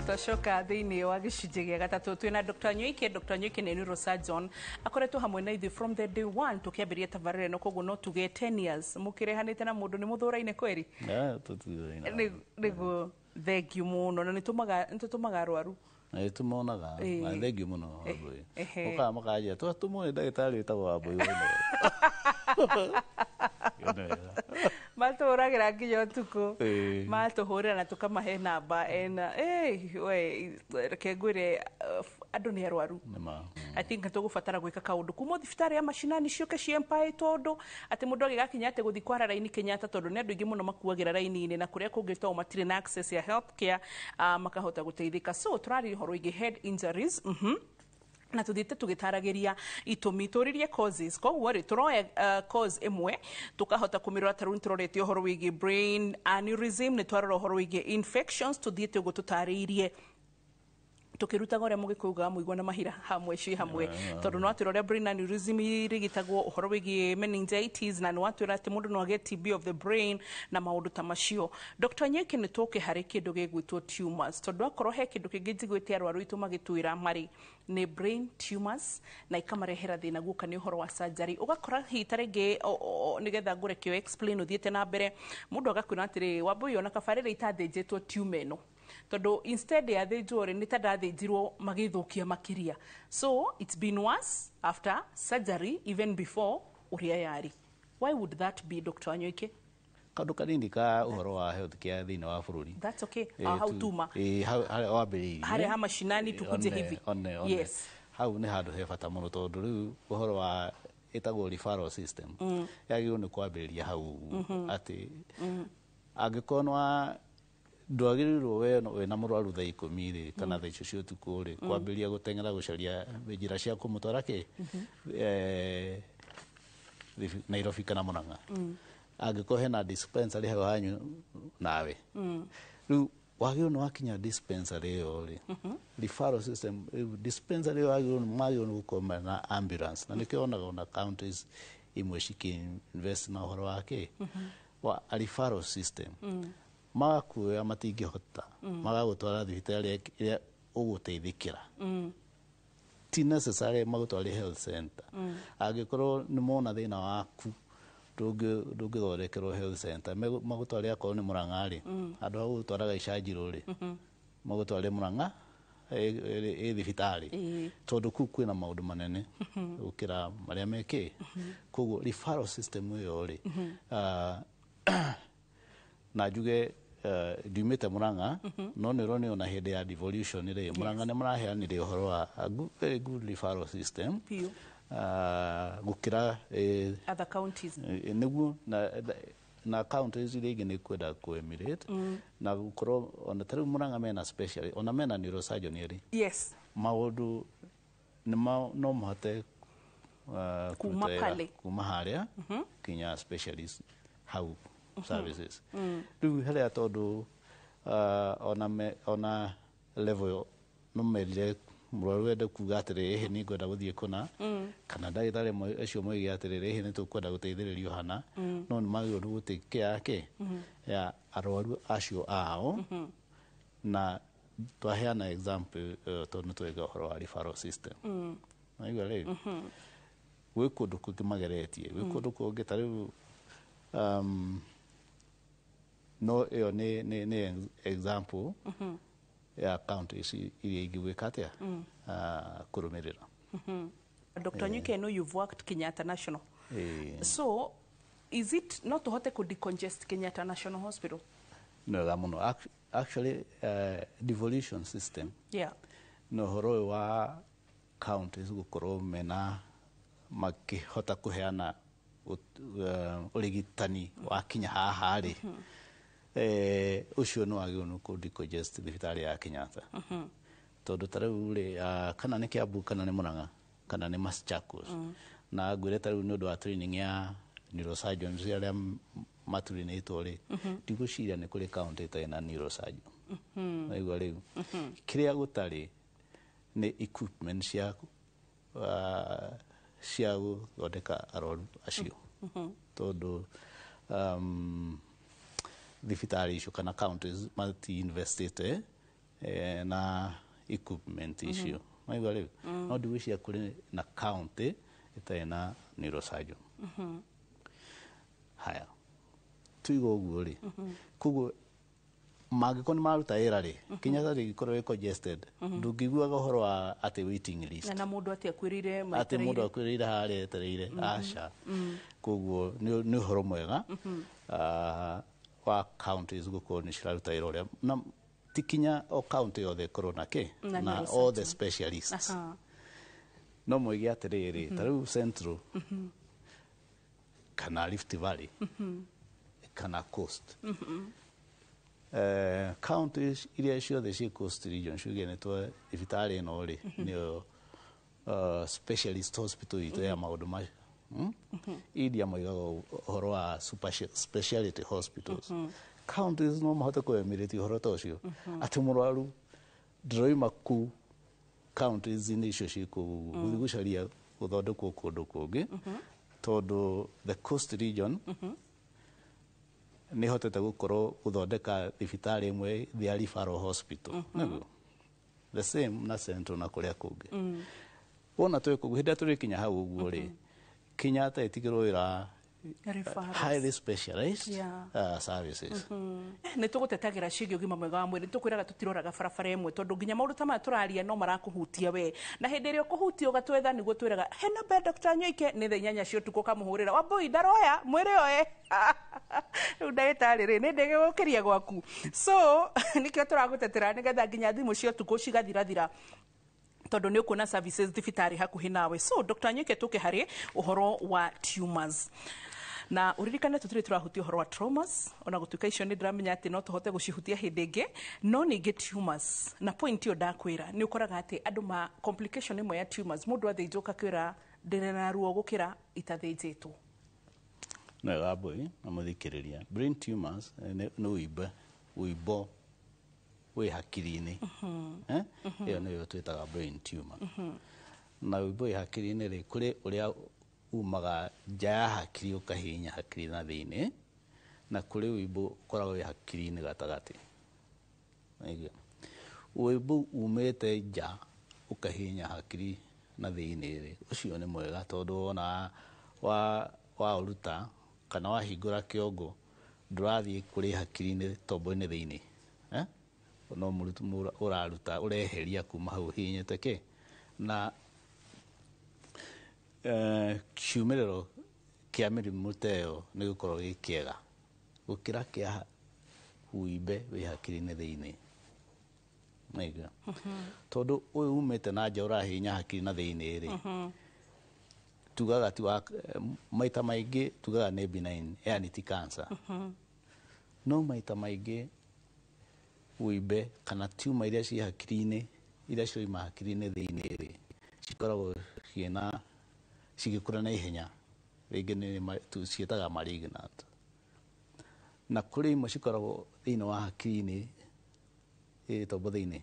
Toshoka thini wa gicunjĩ gĩa gatatũ twina Dr. Nyoike. Dr. Nyoike nĩ neurosurgeon akoretwo hamwe na ithuĩ from the day one tũkĩambĩrĩria tabarĩra ĩno, koguo no tuge 10 years mũkĩrehanĩte na mũndũ. Nĩ mũthũraine kweri? Nĩguo thengiũ mũno, na nĩtũtũmaga arwaru tumonaga thengiũ mũno Wambũi. Mũkaga mũkanjĩra tũmũĩ ndagĩtarĩ wĩtagwo Wambũi matũhũragĩra nginya ũtukũ, matũhũrĩra na tũkamahe namba ena reke ngwĩre andũ nĩ arwaru. I think tũgũbatara gwĩka kaũndũ kuma thibitarĩ ya mashinani ciũke ciempire, tondũ atĩ mũndũ agĩgakinya atĩ gũthiĩ kwara raini Kenyatta, tondũ nĩ andũ aingĩ mũno makuagĩra raini-inĩ na kũrĩa kũngĩ to matirĩ na access ya health care makahota gũteithĩka. So tũrarĩ ũhoro wĩgiĩ head injuries na tuthiĩte tũgĩtaragĩria itũmi, tũririe causes. Koguo rĩ tũroya cause ĩmwe tũkahota kũmĩrora. Tarĩu nĩtũrorete ũhoro wĩgiĩ brain aneurysm, nĩtwarora ũhoro wĩgiĩ infections, tuthiĩte ũguo tũtarĩirie tukirutaga ũrĩa mũgĩkũigaga mũigua na mahira hamwe ci hamwe, tondũ no atwĩra ũrĩa brain aneurysm irigitagwo, ũhoro wĩgiĩ meningitis, na nĩwatwĩra atĩ mũndũ no agĩe TB of the brain na maũndũ ta macio. Dr. Nyoike nĩ tũke harĩ kĩndũ gĩgwĩtwo tumors, tondũ akorwo he kĩndũ kĩngĩ njiguĩte arwaru itũ magĩtwĩra marĩ nĩ brain tumors na ikamarehera thĩna guoka nĩ ũhoro wa surgery. Ũgakora hihi ta rĩngĩ nĩgetha ngũreke explain ũthiĩte na mbere, mũndũ agakwĩra atĩrĩ Wambũi ona kabarĩra itathĩnjĩtwo tumor ĩno, tondũ instead ya thĩnjwo rĩ nĩ ta ndathĩnjirwo magĩthũkia makĩria. So it's been worse after surgery even before ũrĩa yarĩ. Why would that be, Dr. Nyoike? Kaũndũ kanini ka ũhoro wa health care thĩinĩ wa bũrũri. That's okay. How tuma? Harĩa wambĩrĩirie. Harĩa ha mashinani tukuje hivi. Yes. Hau nĩ handũ he bata mũno, tondũ rĩu ũhoro wa ĩtagwo referral system yagĩrĩirwo nĩ kwambĩrĩria hau, atĩ angĩkorwo nĩ ndwagĩrĩirwo we wĩna mũrwaru thaa 10 rĩ kana thaa icio cia ũtukũ rĩ kwambĩrĩria gũteng'era gũcaria njĩra cia kũmũtwara Nairobi kana Mũrang'a, angĩkorwo hena dispensary hau hanyu nawe rĩu wagĩrĩirwo nĩ wakinya dispensary ĩyo rĩ referral system dispensary ĩyo magĩrĩirwo nĩ gũkorwo na ambulance, na nĩkĩo wonaga ona counties imwe ciki-invest na ũhoro wa referral system. Magakuoya matingĩhota magagũtwara thibitarĩ ĩrĩa ũgũteithĩkĩra, ti necessary magũtware health center. Angĩkorwo nĩ mona thĩna waku ndũngĩthondekerwo health center, magũtware akorwo nĩ Mũrang'a rĩ, andũ a gũgũtwaraga Icangĩro rĩ magũtware Mũrang'a thibitarĩ, tondũ kũu kwĩna maũndũ manene gũkĩra marĩa mekĩ. Koguo referral system ĩyo rĩ na njuge ndiumĩte Mũrang'a no nĩũronio na hĩndĩ ya devolution rĩ Mũrang'a nĩ maraheanire ũhoro wa very good referral system gũkĩra other counties, nĩguo na counties iria ingĩ nĩ kwenda ku-emulate na gũkorwo ona tarĩu Mũrang'a mena specialist, ona mena neurosurgeon rĩ. Yes. Maũndũ no mahote kuma harĩa kinya specialist hau services. Rĩu harĩa tondũ ona level no merire mũrwaru wende kuga atĩrĩ ĩhĩ nĩ ngwenda gũthiĩ kũna, kana ndagĩtarĩ acio moige atĩrĩ ĩhĩ nĩ tũkwenda gũteithĩrĩrio hana, no nĩ magĩrĩirwo nĩ gũtĩkĩa ya arwaru acio ao. Na twaheana example tondũ nĩ twega ũhoro wa referral system. Naigua rĩu gwĩ kũndũ kũngĩ mageretie, gwĩ kũndũ kũngĩ tarĩu no ĩyo nĩ example ya counties iria ingĩgwĩka atĩa kũrũmĩrĩra. Dr. Nyoike, I know you've worked Kenyatta National. So is it no tũhote ku decongest Kenyatta National Hospital? No mũno actually devolution system no ũhoro ũyũ wa counties gũkorwo mena makĩhota kũheana ũrigitani wa kinya haha rĩ ũcio nĩ wagĩrĩirwo nĩ ku decongest thibitarĩ ya Kenyatta, tondũ tarĩu rĩ kana nĩ Kiambu kana nĩ Mũrang'a kana nĩ Machakos, na ngwĩre tarĩu nĩ ũndũ wa training ya neurosurgeons arĩa maturinĩtwo rĩ ndigũciria nĩ kũrĩ county ĩtarĩ na neurosurgeon. Naigua rĩu kĩrĩa gũtarĩ nĩ equipment cia gũthondeka arwaru acio, tondũ thibitarĩ icio kana counties mati-investĩte na equipment icio maigua riu no ndigwiciria kuri na county itarĩ na neurosurgeon haya tuiga ũguo rĩ koguo mangĩkorwo nĩ maruta wĩra rĩ Kenyatta rĩgĩkorwo ĩ congested ndũngĩiguaga ũhoro wa atĩ waiting list na mũndũ atĩ akwĩrĩire atĩ mũndũ akwĩrĩire harĩa etereire aca koguo nĩ ũhoro mwega wa counties gũkorwo nĩ ciraruta wĩra ũrĩa na ti kinya o county yothe ĩkorwo na all the specialists no moige atĩrĩrĩ ta rĩu Central kana Rift Valley kana Coast counties iria ciothe ciĩ Coast region ciuge nĩtwo thibitarĩ ĩno rĩ nĩyo specialist hospital itũ ya maũndũ macio India moigaga ũhoro wa speciality hospitals counties no mahote kwĩyumĩrĩtia ũhoro ta ũcio atĩ mũrwaru ndĩroima kũu counties-inĩ icio ciĩ kũu gũthiĩ gũcaria gũthondekwo kũndũ kũngĩ tondũ the Coast region nĩ hotete gũkorwo gũthondeka thibitarĩ ĩmwe thia referral hospital nĩguo the same na Central na kũrĩa kũngĩ wona twĩ kũguo hĩndĩ ĩrĩa tũrĩkinya hau ũguo rĩ Kenyatta ĩtigĩrwo wĩra highly specialized services nĩ tũgũtetagĩra ciĩgiĩ ũgima mwega wa mwĩrĩ tũkwĩraga tũtiroraga barabara ĩmwe tondũ nginya maũndũ ta maya tũraria no marakũhutia we na hĩndĩ ĩrĩa ũkũhutia ũgatwetha nĩguo twĩraga hena be Dr. Nyoike nĩ thaa 8 cia ũtukũ kamũhũrĩra Wambui ndaroya mwĩrĩ oye rĩu ndagĩtarĩ rĩ nĩ ndĩgĩgũkĩria gwaku so nĩkĩo tũragũtetera nĩgetha nginya thimũ cia ũtukũ cigathirathira tondũ nĩ ũkuona services thibitarĩ hakuhĩ nawe so Dr. Nyoike tũke harĩ ũhoro wa tumors na uririkane tũtirĩ tũrahutia ũhoro wa traumas ona gũtuĩka icio nĩ ndĩramenya atĩ no tũhote gũcihutia hĩndĩ ĩngĩ no ningĩ tumors na point ĩyo ndakwĩra nĩ ũkoraga atĩ andũ ma complication ĩmwe ya tumors mũndũ athĩnjwo kakwĩra ndĩrĩ na ruo gũkĩra itathĩnjĩtwo no Wambui na mũthikĩrĩria brain tumors nĩ ũimbo wĩ hakiri-inĩ ĩyo nĩyo twĩtaga brain tumor na ũimbo wĩ hakiri-inĩ rĩ kũrĩ ũrĩa umaga nja ya hakiri ũkahinya hakiri na thĩinĩ na kũrĩ ũimbo ũkoragwo wĩ hakiri-inĩ gatagatĩ ũimbo umĩte nja ũkahinya hakiri na thĩinĩ rĩ ũcio nĩ mwega tondũ wona waũruta kana wahingũra kĩongo ndũrathiĩ kũrĩ hakiri-inĩ tombo-inĩ thĩinĩ no mũrutu ũraruta ũreheria kuma hau hihinyĩte na kiumĩrĩro kĩa mĩrimũ ta ĩyo nĩ gũkorwo gĩ kĩega gũkĩra kĩa ũimbe wĩ hakiri-inĩ thĩinĩ naigua tondũ ũyũ umĩte na nja ũrahihinya hakiri na thĩinĩ rĩ tugaga maita maingĩ tugaga nĩ benign yani ti cancer no maita maingĩ ũimbe kana tumor iria ciĩ hakiri-inĩ iria cioima hakiri-inĩ thĩinĩ rĩ cikoragwo cigĩkũra na ihenya rĩngĩ nĩ ciĩtaga malignant na kũrĩ imwe cikoragwo thĩinĩ wa hakiri-inĩ tombo thĩinĩ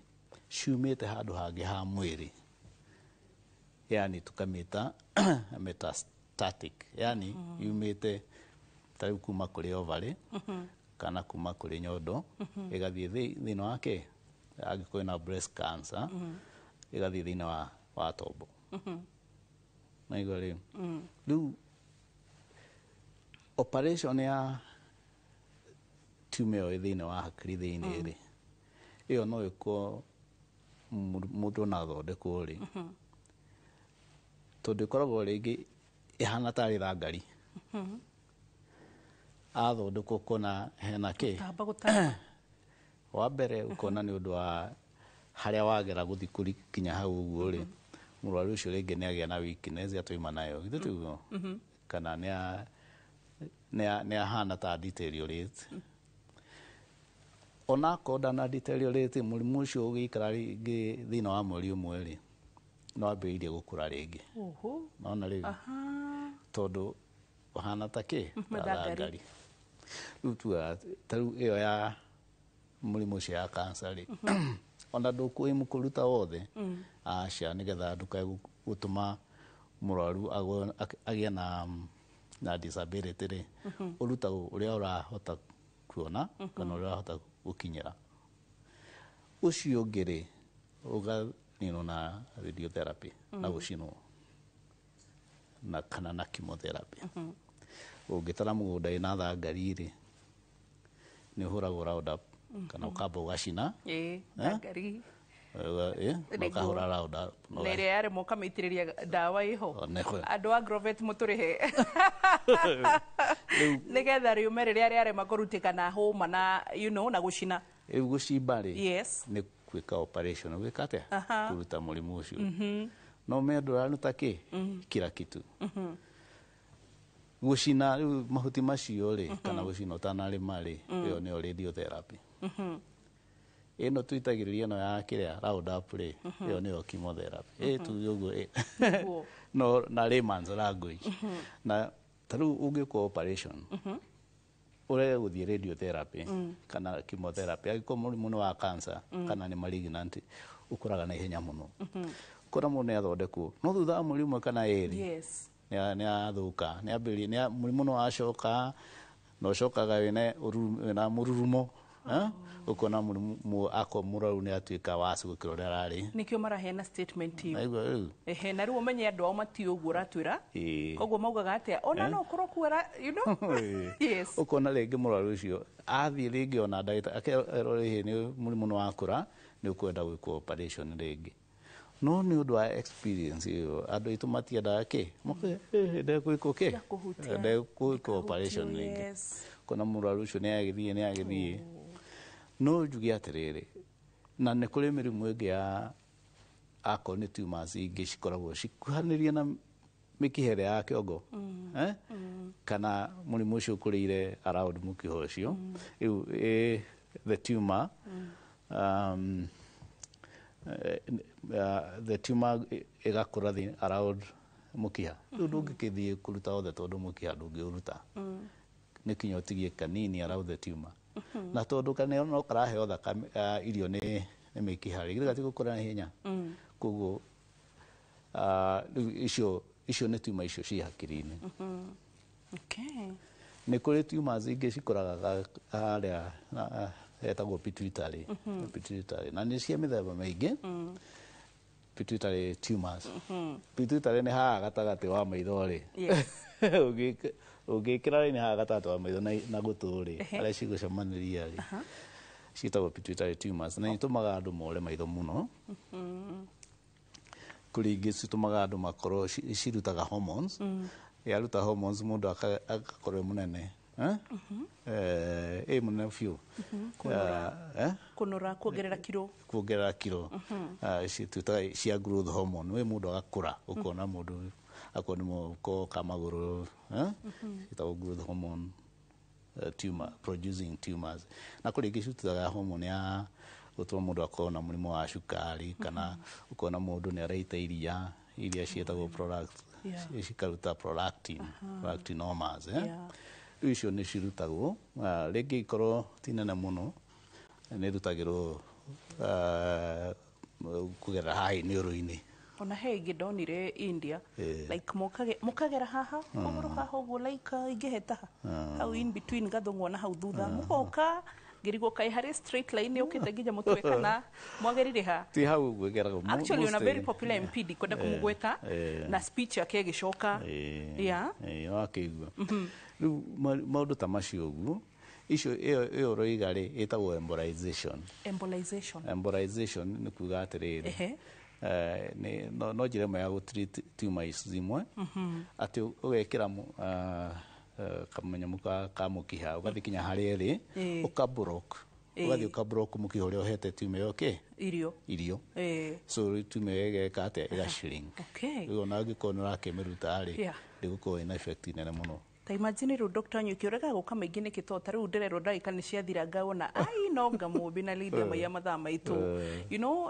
ciumĩte handũ hangĩ ha mwĩrĩ yani tukamĩta metastatic yani yumĩte ta rĩu kuma kũrĩ ovary kana kuma kũrĩ nyondo ĩgathiĩ thĩinĩ wa angĩkorwo na breast cancer ĩgathiĩ thĩinĩ wa tombo naigua rĩu operation ya tumor ĩyo thĩinĩ wa hakiri thĩinĩ rĩ ĩyo no ĩkorwo mũndũ na athondekwo rĩ tondũ ĩkoragwo rĩngĩ ĩhana tarĩ thangari athondekwo ũkona hena wa mbere ũkona nĩ ũndũ wa harĩa wagera gũthiĩ kũkinya hau ũguo rĩ mũrwaru ũcio rĩngĩ nĩ agĩa na weakness atoima nayo githĩ tiguo kana nĩ ahana ta deteriorate ona akorwo ndana deteriorate mũrimũ ũcio ũgĩikara rĩngĩ thĩinĩ wa mweri ũmwe rĩ no ambĩrĩrie gũkũra rĩngĩ nona rĩu tondũ ũhana ta thangari rĩu tuga ta rĩu ĩyo ya mũrimũ ũcio ya cancer rĩ ona ndũkũruta wothe aca nĩgetha ndũkae gũtũma mũrwaru agĩe na disability rĩ ũrutagwo ũrĩa ũrahota kuona kana ũrĩa ũrahota gũkinyĩra ucio ngere uga nino na radiotherapy na gucinwo na kana na chemotherapy ungitara mugunda ina thangari ri ni uhuragwo Roundup kana ukamba ugacina thangari makahura Roundup nere yare moka mitiriria dawa iho andu a Grovet muturihe nigetha riume riria riare makurutika na homa na na gucina gucimba ri ni gwika operation gwika atia kuruta murimu ucio no mendu raruta ki kila kitu gucina mahuti macio ri kana gucina utanarima ri iyo ni radiotherapy ino tuitagiriria no ya kiria Roundup ri iyo ni chemotherapy tu yogo no na layman's language na taru ungiko operation ure guthie radiotherapy kana chemotherapy agiko murimu wa cancer kana ni malignant ukuraga na ihenya muno kora muno ne athondekwo no thutha murimu kana eri ne athuka ne abiri ne murimu no acoka no cokaga wene na mururumo ukona murimu ako muraru ne atuika wasu gukirora rari nikio marahena statement iyo na riu umenye andu mati uguo ratwira koguo maugaga atia ona no kurokuera ukona ringi muraru ucio athie ringi ona ndagita akerore ni murimu no akura ni ukwenda gwikwo operation ringi no ni undu wa experience iyo andu itu matiendaga ki nde gwikwo ki nde gwikwo operation ringi kona muraru ucio ni agithie no njugi atiriri na ni kuri mirimu ingi ya akoni tumors ingi cikoragwo cikuhanirie na mikihere ya kiongo kana murimu ucio ukurire around mukiho ucio the tumor the tumor igakura around mukiha ndungikithie kuruta othe tondu mukiha ndungiuruta ni kinya utigie kanini around the tumor na tondu kana no karaheo thakame irio ni mikihari githati gukura na hinya koguo icio ni tumor icio ci hakiri-ini ni kuri tumors ingi cikoraga haria etagwo pituitary na ni cia mithemba maingi pituitary tumors pituitary ni haha gatagati wa maitho ri ugikira ni haha gatagati wa maitho na gutu ri aria cigucemaniria ri ciitagwo pituitary tumors na itumaga andu more maitho muno kuri ingi citumaga andu makorwo cirutaga hormones yaruta hormones mundu agakorwo munene munene fiu kunora kuongerera kiro cituta cia growth hormone we mundu agakura ukona mundu akoni ko kamaguru itago growth hormone tumor producing tumors na kuri ingi citutaga hormone ya gutuma mundu akona murimu wa cukari kana ukona mundu ni araita iria cietagwo product cikaruta prolactinomas icio ni cirutagwo ringi ikorwo tinene muno ni rutagirwo kugerera haha niuru-ini ona he ingi ndonire India like mukagera haha kuguru haha uguo like ingiheta hau in between gathongwo na hau thutha mugoka ngirigo kai hari straight line ukite nginya mutwe kana mwagerire ha ti hau gwegeraga actually una very popular MP kwenda kumugweta na speech yake gicoka akigwa riu maundu ta macio uguo icio iyo roiga ri itagwo embolization ni kuga atiriri no njira imwe ya gutreat tumors zimwe ati ugekira kamenya ka mukiha ugathi kinya hari eri ukabroke ugathi ukabroke mukiha uria uhete tumor yoke irio so tumor igeka ate iga shrink ona ngikona rakemiruta ari ndigukorwo ina effect nene muno ta imagine ru Dr. Nyuki urega guka maingi ni kitota riu ndirero ndagika ni ciathira ngaona no ngamumbi na Lydia maya mathaa maitu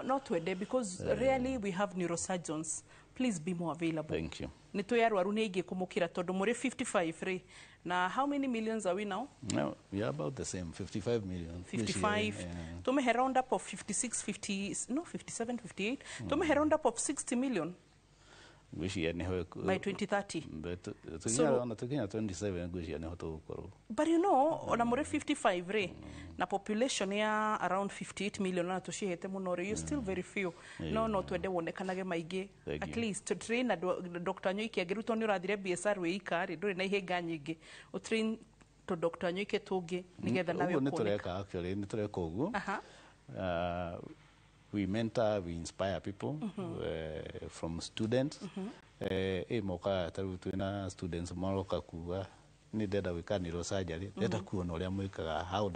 not wede because really we have neurosurgeons. Please be more available. Thank you. Ni to yarwaru ni igi kumukira tondu muri 55 free. Na how many millions are we now? No, we are about the same, 55 million. 55. Tume round up of 56, 50, no 57, 58. Tume round up of 60 million. ngwiciria niho by 2030 tukinya 27 ngwiciria niho tugukorwo. But you know, ona muri 55 re na population ya around 58 million na tushihete muno re, you still very few. No twende wonekanage maige at least to train Dr. Nyoike agiruto ni urathire BSR we ikari nduri na ihenga nyingi o train to Dr. Nyoike tungi nigetha nawe uguo nitureka actually nitureka uguo. We mentor, we inspire people from students. Moka taru twina students maroka kuga ni ndenda gwika neurosurgery, ndenda kuona uria mwikaga how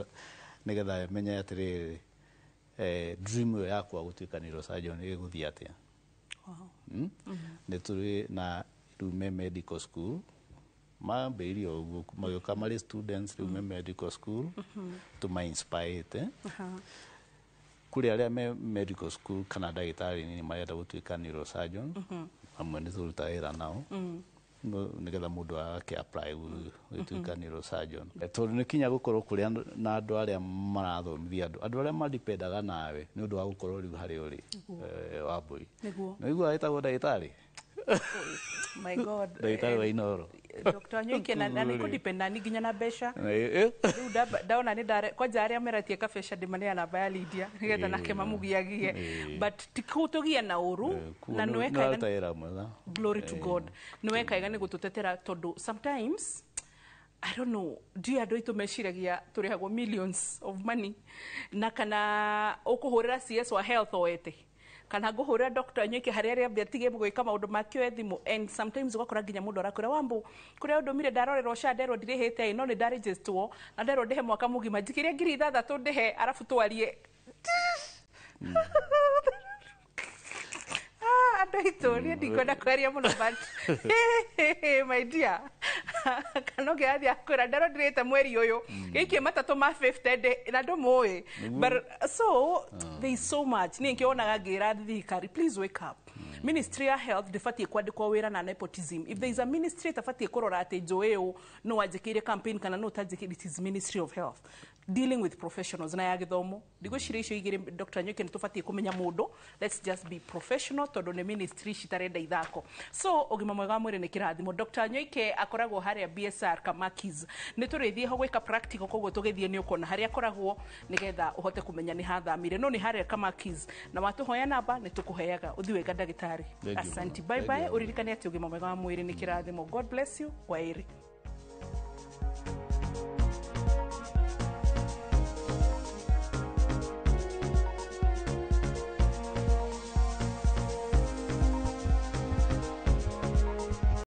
nigetha menya atiri dream yakwa gutuika neurosurgeon iguthia atia. Ni turi na rume medical school mambĩrĩrie ũguo magĩũka marĩ students rume medical school tuma inspire kuri aria me medical school kana ndagĩtarĩ ni marenda gũtuĩka neurosurgeon amwe nĩ tũruta wĩra nao nigetha mũndũ ake apply gũtuĩka neurosurgeon. Tondũ nĩ kinya gũkorwo kũrĩa na andũ arĩa marathomithia andũ arĩa madependaga nawe nĩ ũndũ wa gũkorwo rĩu harĩa ũrĩ Wambui. Nĩguo etagwo ndagĩtarĩ. My God. Ndagĩtarĩ wa Inooro. Dr. Nyoike na nĩ kudependa ni nginya na mbeca. Rĩu ndaona nĩ ndare kwanja arĩa meratie kabesha ndimane namba ya Lydia nigetha nake mamugiagie, but tikutugia na uru na nĩweka glory to God. Nĩweka iga nĩ gututetera tondu sometimes I don't know, do you do meciragia turihagwo millions of money na kana ukuhurira CS wa health oete kana nguhurira Dr. Nyoike haria ria biatige gwika maundu makio ethimu, and sometimes ugakora nginya mundu arakura Wambu kuria undu mire ndarorerwo sha nderwo ndirihete no ni ndarejestwo na nderwo ndihe mwaka mugima njikiria ngiri 6 ndihe arafu twarie Andaitori ndikona kwaria muno but my dear kano giathi akura ndaro ndirete mweri uyu giki matatu ma 50 na ndomoe, but so there is so much ni nkionaga ngira thikari, please wake up. Ministry of Health defatie kwandikwa wira na nepotism. If there is a ministry tafatie kurora ate joeo no wajikire campaign kana no tajikire, it is Ministry of Health dealing with professionals na ya githomo ndigwicire icio igire Dr. Nyoike nitufatie kumenya mundu, let's just be professional tondu ne ministry citarenda ithako. So ogima mwega mwire ni kirathimo. Dr. Nyoike akoragwo haria BSR Kamakis niturithie ho gwika practical koguo tugithie ni ukona haria akoragwo nigetha uhote kumenya ni hathamire no ni haria Kamakis na watuhoya namba nitukuheaga uthi wega ndagitari. Asante, bye bye. Uririkane ati ogima mwega mwire ni kirathimo. God bless you. Kwairi.